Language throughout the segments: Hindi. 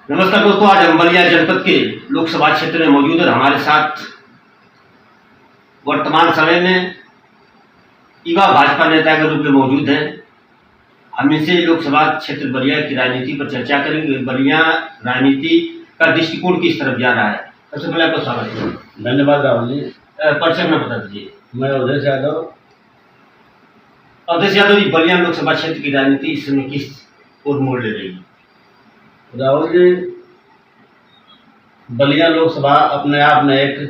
नमस्कार दोस्तों, आज हम बलिया जनपद के लोकसभा क्षेत्र में मौजूद है। हमारे साथ वर्तमान समय में युवा भाजपा नेता के रूप में मौजूद हैं। हम इनसे लोकसभा क्षेत्र बलिया की राजनीति पर चर्चा करेंगे। बलिया राजनीति का दृष्टिकोण किस तरफ जा रहा है। सबसे पहले आपका स्वागत है। धन्यवाद राहुल जी। परिचय में बता दीजिए। मैं अवधेश यादव। अवधेश यादव जी, बलिया लोकसभा क्षेत्र की राजनीति इस समय किस ओर मोड़ ले रही है। राहुल जी, बलिया लोकसभा अपने आप में एक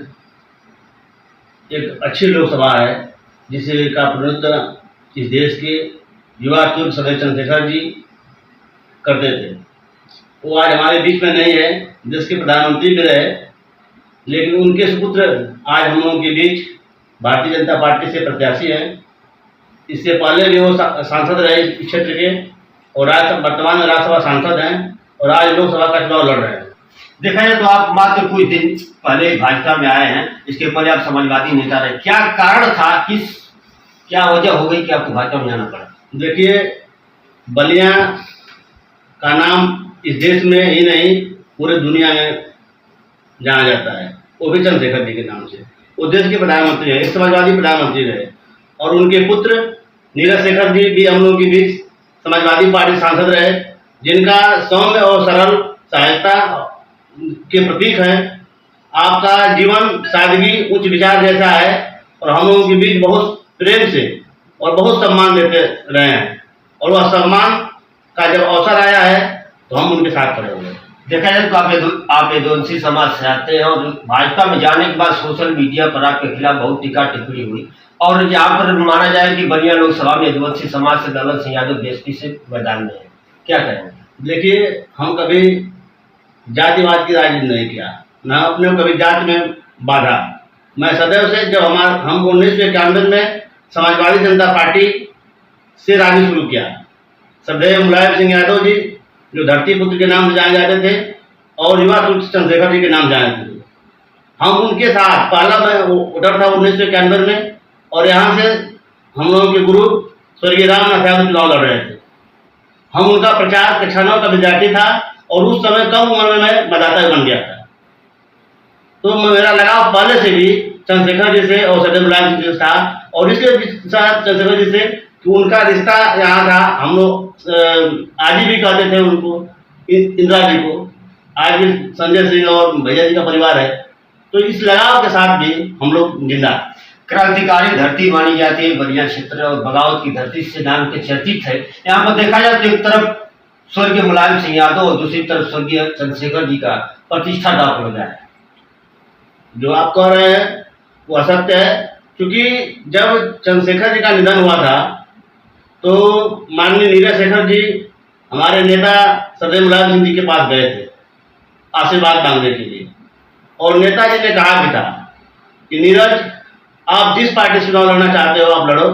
अच्छी लोकसभा है, जिसे का प्रतिनिधित्व इस देश के युवा तुर्क सदस्य चंद्रशेखर जी करते थे। वो आज हमारे बीच में नहीं है, देश के प्रधानमंत्री भी रहे, लेकिन उनके सुपुत्र आज हम लोगों के बीच भारतीय जनता पार्टी से प्रत्याशी हैं। इससे पहले भी वो सांसद रहे इस क्षेत्र के, और वर्तमान में राज्यसभा सांसद हैं और आज लोकसभा का चुनाव लड़ रहे हैं। देखा जाए तो आप मात्र कुछ दिन पहले भाजपा में आए हैं, इसके पहले आप समाजवादी नेता रहे। क्या कारण था, क्या वजह हो गई कि आपको भाजपा में आना पड़ा। देखिए, बलिया का नाम इस देश में ही नहीं पूरे दुनिया में जाना जाता है, वो भी चंद्रशेखर जी के नाम से। वो देश के प्रधानमंत्री है, समाजवादी प्रधानमंत्री रहे, और उनके पुत्र नीरज शेखर जी भी हम लोगों के बीच समाजवादी पार्टी सांसद रहे, जिनका सौम्य और सरल सहायता के प्रतीक है। आपका जीवन सादगी उच्च विचार जैसा है, और हम लोगों के बीच बहुत प्रेम से और बहुत सम्मान देते रहे हैं, और वह सम्मान का जब अवसर आया है तो हम उनके साथ खड़े हुए। देखा जाए तो आप यदुवंशी समाज से आते हैं, और भाजपा में जाने के बाद सोशल मीडिया पर आपके खिलाफ बहुत टीका टिप्पणी हुई, और यहाँ पर माना जाए कि बलिया लोकसभा में यदुवंशी समाज से दलन सिंह यादव बेइज्जती से मैदान में है। क्या कहेंगे। देखिए, हम कभी जातिवाद की राजनीति नहीं किया, न अपने कभी जाति में बांधा। मैं सदैव से जब हम 1991 में समाजवादी जनता पार्टी से राजनीति शुरू किया, सदैव मुलायम सिंह यादव जी जो धरती पुत्र के नाम से जाने जाते थे, और युवा तुर्क चंद्रशेखर जी के नाम जाने थे, हम उनके साथ पहला मैं वोटर था 1991 में, और यहाँ से हम लोगों के गुरु स्वर्गीय रामनाथ यादव चुनाव लड़ रहे थे। हम उनका प्रचार कक्षा 9 का विद्यार्थी था, और उस समय कम उम्र में मैं मतदाता बन गया था। तो मेरा लगाव पहले से भी चंद्रशेखर जी से और सदैव मुलायम सिंह जी से था, और इसके साथ चंद्रशेखर जी से कि उनका रिश्ता यहाँ था। हम लोग आजी भी कहते थे उनको, इंदिरा जी को। आज भी संजय सिंह और भैया जी का परिवार है, तो इस लगाव के साथ भी हम लोग जिंदा। क्रांतिकारी धरती मानी जाती है बलिया क्षेत्र, और बगावत की धरती से नाम के चर्चित है। यहाँ पर देखा जाए तो एक तरफ स्वर्गीय मुलायम सिंह यादव और दूसरी तरफ स्वर्गीय चंद्रशेखर जी का प्रतिष्ठा दांव लगा है। जो आप कह रहे हैं वो असत्य है, क्योंकि जब चंद्रशेखर जी का निधन हुआ था तो माननीय नीरज शेखर जी हमारे नेता सदैव मुलायम सिंह जी के पास गए थे आशीर्वाद मांगने के लिए, और नेताजी ने कहा भी था कि नीरज, आप जिस पार्टी से चुनाव लड़ना चाहते हो आप लड़ो,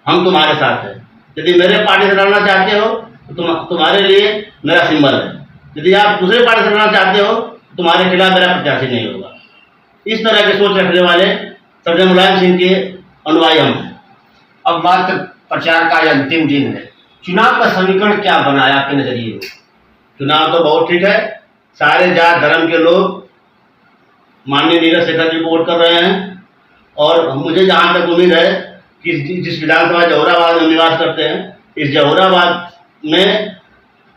हम तुम्हारे साथ हैं। यदि मेरे पार्टी से लड़ना चाहते हो तो तुम्हारे लिए मेरा सिंबल है, यदि आप दूसरे पार्टी से लड़ना चाहते हो तो तुम्हारे खिलाफ मेरा प्रत्याशी नहीं होगा। इस तरह की सोच रखने वाले सदैव मुलायम सिंह के अनुयायी हम हैं। अब मात्र प्रचार का अंतिम दिन है, चुनाव का समीकरण क्या बना है आपके नजरिए में। चुनाव तो बहुत ठीक है, सारे जात धर्म के लोग माननीय नीरज शेखर जी को वोट कर रहे हैं, और मुझे जहाँ तक उम्मीद है कि जिस विधानसभा जौहराबाद में निवास करते हैं, इस जौहराबाद में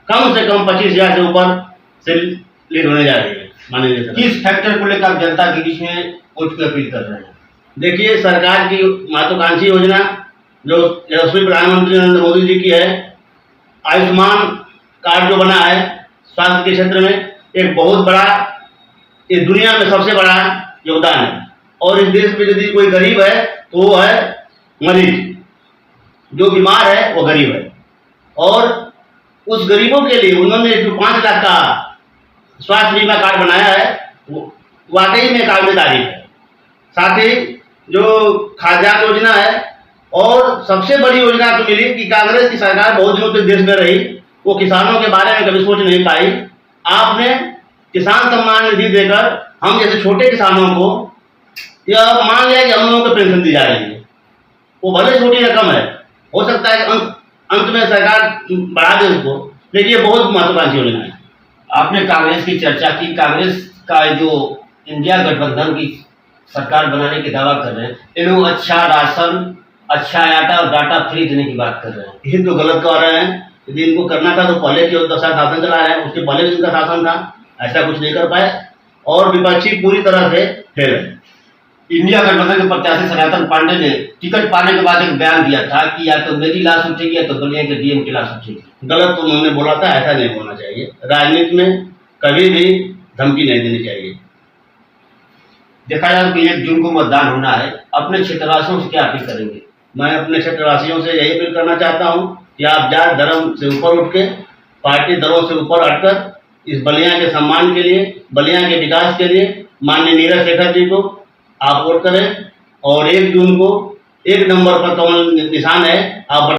कम से कम 25,000 से ऊपर से लीड होने जा रही है। माननीय किस फैक्टर को लेकर आप जनता के बीच में वोट की अपील कर रहे हैं। देखिए, सरकार की महत्वाकांक्षी योजना जो यशस्वी प्रधानमंत्री नरेंद्र मोदी जी की है, आयुष्मान कार्ड जो बना है स्वास्थ्य के क्षेत्र में, एक बहुत बड़ा, इस दुनिया में सबसे बड़ा योगदान है। और इस देश में यदि कोई गरीब है तो वो है मरीज, जो बीमार है वो गरीब है, और उस गरीबों के लिए उन्होंने जो 5 लाख का स्वास्थ्य बीमा कार्ड बनाया है, वो वाकई में काबिल तारीफ है। साथ ही जो खाद्यान्न योजना है, और सबसे बड़ी योजना तो मिली कि कांग्रेस की सरकार बहुत दिनों तक देश में रही, वो किसानों के बारे में कभी सोच नहीं पाई। आपने किसान सम्मान निधि देकर हम जैसे छोटे किसानों को यह मान लिया कि हम लोगों को पेंशन दी जा रही है। वो भले छोटी रकम है, हो सकता है कि अंत में सरकार बढ़ा दे उसको, लेकिन ये बहुत महत्वाकांक्षी योजना है। आपने कांग्रेस की चर्चा की। कांग्रेस का जो इंडिया गठबंधन की सरकार बनाने के दावा कर रहे हैं, ये लोग अच्छा राशन, अच्छा आटा और डाटा फ्री देने की बात कर रहे हैं। ये तो गलत कह रहे हैं। यदि इनको करना था तो पहले क्यों 10 साल शासन चला रहे हैं, उसके पहले भी इनका शासन था, ऐसा कुछ नहीं कर पाए और विपक्षी पूरी तरह से फेल है। इंडिया गठबंधन के प्रत्याशी सनातन पांडे ने टिकट पाने के बाद एक बयान दिया था कि या तो मेरी लाश उठेगी या तो बलिया के डीएम की लाश उठेगी। गलत तो उन्होंने बोला था, ऐसा नहीं होना चाहिए। राजनीति में कभी भी धमकी नहीं देनी चाहिए। देखा जाए कि 1 जून को मतदान होना है, अपने क्षेत्रवासियों से क्या अपील करेंगे? मैं अपने क्षेत्रवासियों से यही अपील करना चाहता हूं कि आप जात धर्म से ऊपर उठ के, पार्टी दलों से ऊपर हटकर इस बलिया के सम्मान के लिए, बलिया के विकास के लिए माननीय नीरज शेखर जी को आप वोट करें और 1 जून को 1 नंबर पर कमल निशान है, आप